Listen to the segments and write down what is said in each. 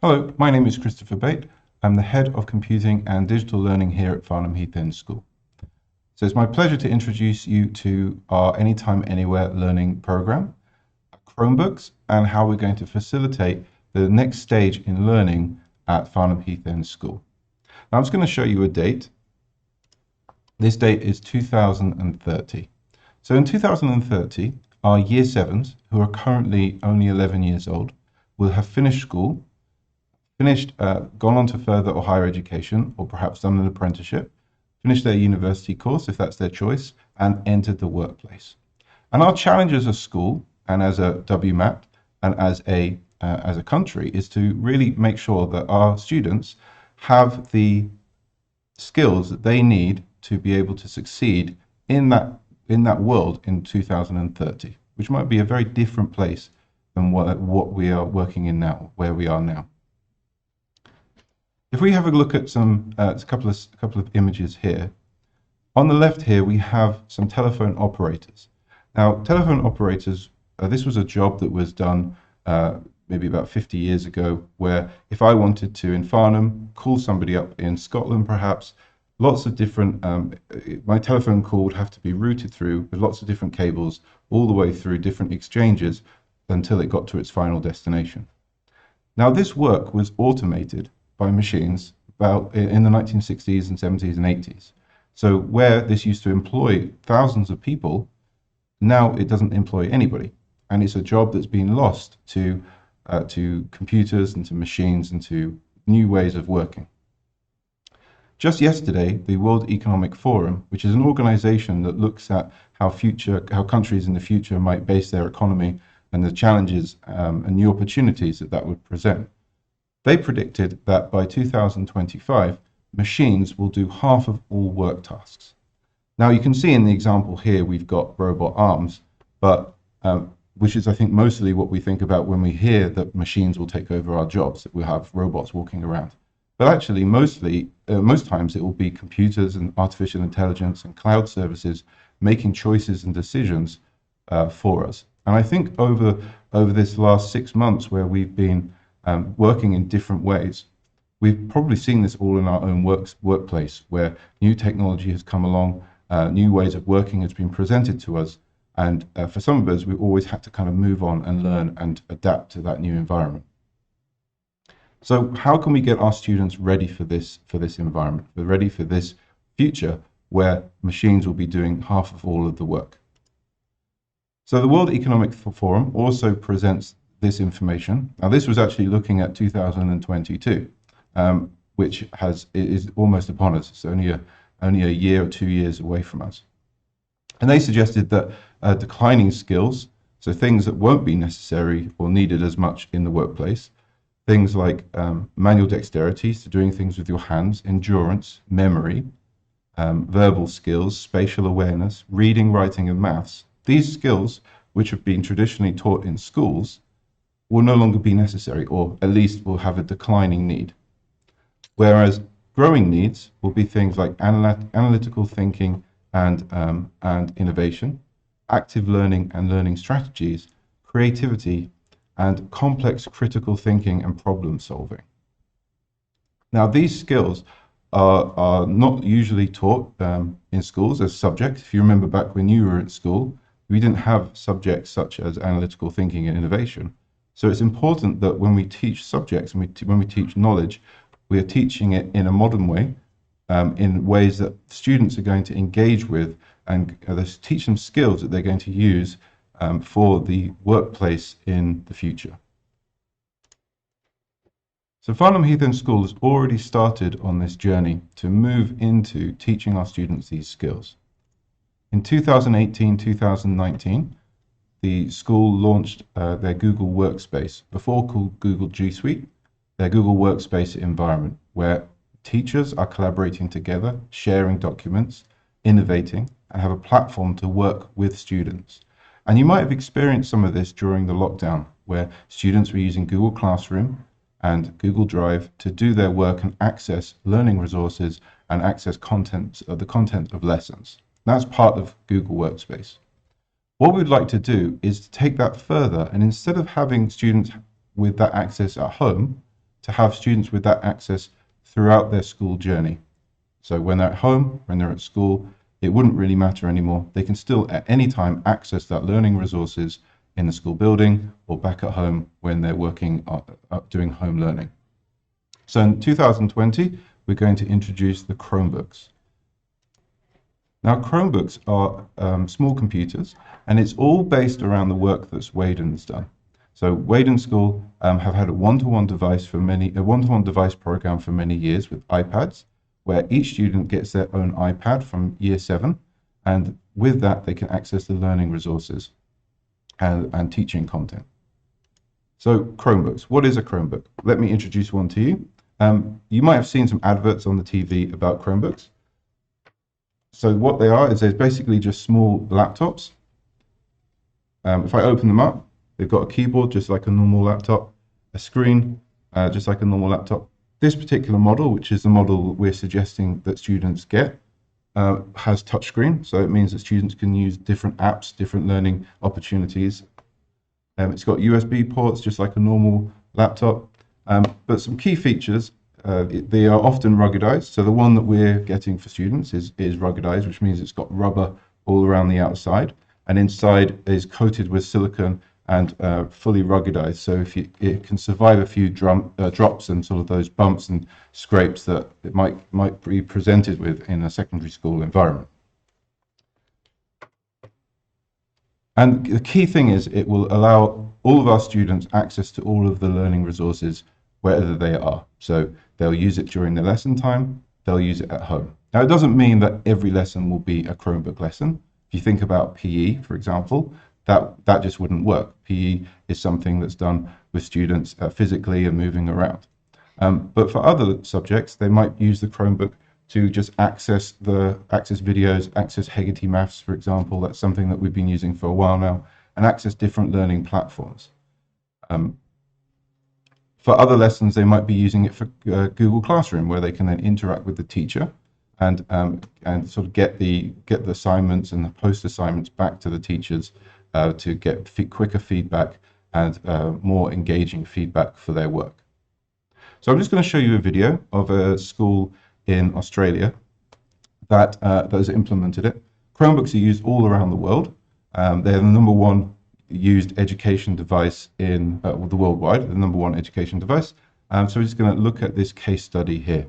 Hello, my name is Christopher Bate. I'm the Head of Computing and Digital Learning here at Farnham Heath End School. So it's my pleasure to introduce you to our Anytime Anywhere learning program, Chromebooks, and how we're going to facilitate the next stage in learning at Farnham Heath End School. Now I'm just going to show you a date. This date is 2030. So in 2030, our Year 7s, who are currently only 11 years old, will have finished school, gone on to further or higher education, or perhaps done an apprenticeship, finished their university course, if that's their choice, and entered the workplace. And our challenge as a school, and as a WMAT, and as a country, is to really make sure that our students have the skills that they need to be able to succeed in that world in 2030, which might be a very different place than what we are working in now, where we are now. If we have a look at a couple of images here, on the left here we have some telephone operators. Now, telephone operators, this was a job that was done maybe about 50 years ago, where if I wanted to, in Farnham, call somebody up in Scotland perhaps, lots of different, my telephone call would have to be routed through with lots of different cables all the way through different exchanges until it got to its final destination. Now, this work was automated by machines about in the 1960s and 70s and 80s. So where this used to employ thousands of people, now it doesn't employ anybody. And it's a job that's been lost to computers and to machines and to new ways of working. Just yesterday, the World Economic Forum, which is an organization that looks at how countries in the future might base their economy and the challenges and new opportunities that would present, they predicted that by 2025, machines will do half of all work tasks. Now, you can see in the example here, we've got robot arms, but which is, I think, mostly what we think about when we hear that machines will take over our jobs, that we'll have robots walking around. But actually, most times it will be computers and artificial intelligence and cloud services making choices and decisions for us. And I think over this last 6 months where we've been working in different ways, we've probably seen this all in our own workplace, where new technology has come along, new ways of working has been presented to us, and for some of us, we've always had to kind of move on and learn and adapt to that new environment. So how can we get our students ready for this environment, ready for this future where machines will be doing half of all of the work? So the World Economic Forum also presents this information. Now, this was actually looking at 2022, which is almost upon us. It's only a year or 2 years away from us. And they suggested that declining skills, so things that won't be necessary or needed as much in the workplace, things like manual dexterity, so doing things with your hands, endurance, memory, verbal skills, spatial awareness, reading, writing, and maths, these skills, which have been traditionally taught in schools, will no longer be necessary, or at least will have a declining need. Whereas growing needs will be things like analytical thinking and innovation, active learning and learning strategies, creativity, and complex critical thinking and problem solving. Now, these skills are not usually taught in schools as subjects. If you remember back when you were at school, we didn't have subjects such as analytical thinking and innovation. So it's important that when we teach subjects and when we teach knowledge, we are teaching it in a modern way, in ways that students are going to engage with, and teach them skills that they're going to use for the workplace in the future. So Farnham Heath End School has already started on this journey to move into teaching our students these skills. In 2018-2019, the school launched their Google Workspace, before called Google G Suite, their Google Workspace environment, where teachers are collaborating together, sharing documents, innovating, and have a platform to work with students. And you might have experienced some of this during the lockdown, where students were using Google Classroom and Google Drive to do their work and access learning resources and access the content of lessons. That's part of Google Workspace. What we'd like to do is to take that further, and instead of having students with that access at home, to have students with that access throughout their school journey. So when they're at home, when they're at school, it wouldn't really matter anymore. They can still at any time access that learning resources in the school building or back at home when they're working doing home learning. So in 2020, we're going to introduce the Chromebooks. Now, Chromebooks are small computers, and it's all based around the work that Weydon's done. So Weydon School have had a one-to-one device program for many years with iPads, where each student gets their own iPad from year 7, and with that they can access the learning resources and teaching content. So Chromebooks, what is a Chromebook? Let me introduce one to you. You might have seen some adverts on the TV about Chromebooks. So what they are is they're basically just small laptops. If I open them up, they've got a keyboard just like a normal laptop, a screen just like a normal laptop. This particular model, which is the model we're suggesting that students get, has touchscreen, so it means that students can use different apps, different learning opportunities. It's got USB ports just like a normal laptop. But some key features, they are often ruggedized. So the one that we're getting for students is ruggedized, which means it's got rubber all around the outside, and inside is coated with silicone and fully ruggedized. So it can survive a few drops and sort of those bumps and scrapes that it might be presented with in a secondary school environment. And the key thing is it will allow all of our students access to all of the learning resources wherever they are. So they'll use it during the lesson time, they'll use it at home. Now, it doesn't mean that every lesson will be a Chromebook lesson. If you think about PE, for example, that just wouldn't work. PE is something that's done with students physically and moving around. But for other subjects, they might use the Chromebook to just access videos, access Hegarty Maths, for example. That's something that we've been using for a while now, and access different learning platforms. For other lessons, they might be using it for Google Classroom, where they can then interact with the teacher and sort of get the assignments and the post assignments back to the teachers to get quicker feedback and more engaging feedback for their work. So I'm just going to show you a video of a school in Australia that has implemented it. Chromebooks are used all around the world. They're the #1 used education device in the worldwide, the #1 education device. So we're just going to look at this case study here.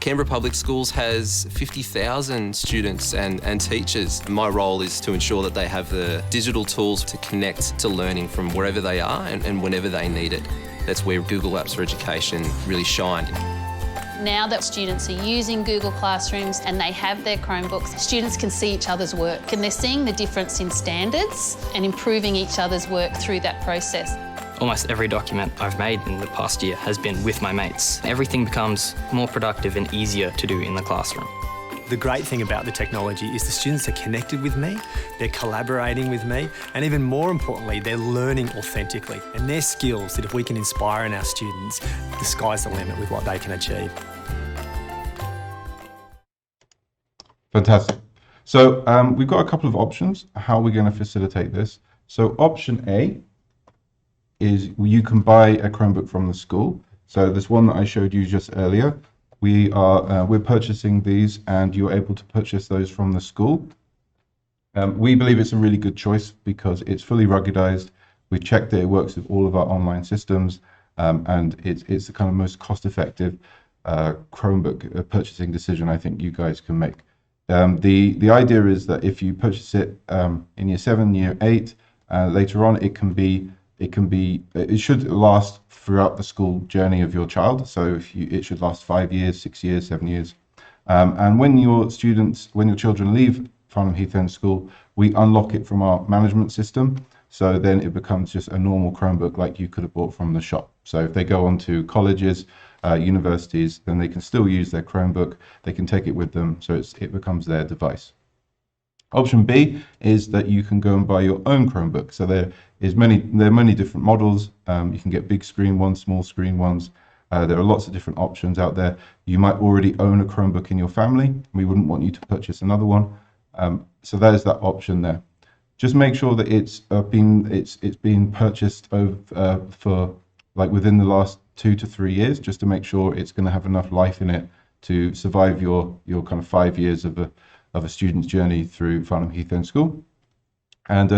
Canberra Public Schools has 50,000 students and teachers. My role is to ensure that they have the digital tools to connect to learning from wherever they are and whenever they need it. That's where Google Apps for Education really shined. Now that students are using Google Classrooms and they have their Chromebooks, students can see each other's work, and they're seeing the difference in standards and improving each other's work through that process. Almost every document I've made in the past year has been with my mates. Everything becomes more productive and easier to do in the classroom. The great thing about the technology is the students are connected with me, they're collaborating with me, and even more importantly, they're learning authentically. And they're skills that if we can inspire in our students, the sky's the limit with what they can achieve. Fantastic. So we've got a couple of options how we're going to facilitate this. So option A is you can buy a Chromebook from the school. So this one that I showed you just earlier, we're purchasing these, and you're able to purchase those from the school. We believe it's a really good choice because it's fully ruggedized. We've checked that it works with all of our online systems, and it's the kind of most cost-effective Chromebook purchasing decision I think you guys can make. The idea is that if you purchase it in year 7, year 8, later on, it should last throughout the school journey of your child. So it should last 5 years, 6 years, 7 years. And when your children leave Farnham Heath End School, we unlock it from our management system. So then it becomes just a normal Chromebook like you could have bought from the shop. So if they go on to colleges, universities, then they can still use their Chromebook. They can take it with them, so it becomes their device. Option B is that you can go and buy your own Chromebook. So there are many different models. You can get big screen ones, small screen ones. There are lots of different options out there. You might already own a Chromebook in your family. We wouldn't want you to purchase another one. So there's that option there. just make sure that it's been purchased over, for like within the last 2 to 3 years, just to make sure it's going to have enough life in it to survive your kind of 5 years of a student's journey through Farnham Heath End School. And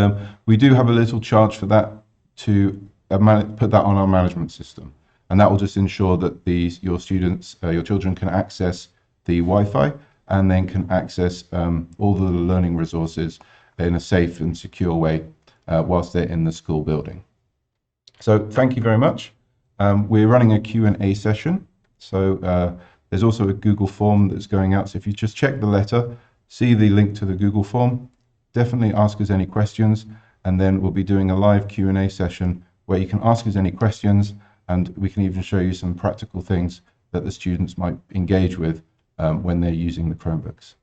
we do have a little charge for that to put that on our management system, and that will just ensure that your students, your children, can access the Wi-Fi and then can access all the learning resources in a safe and secure way whilst they're in the school building. So thank you very much. We're running a Q&A session, so there's also a Google form that's going out. So if you just check the letter, see the link to the Google form, definitely ask us any questions, and then we'll be doing a live Q&A session where you can ask us any questions, and we can even show you some practical things that the students might engage with when they're using the Chromebooks.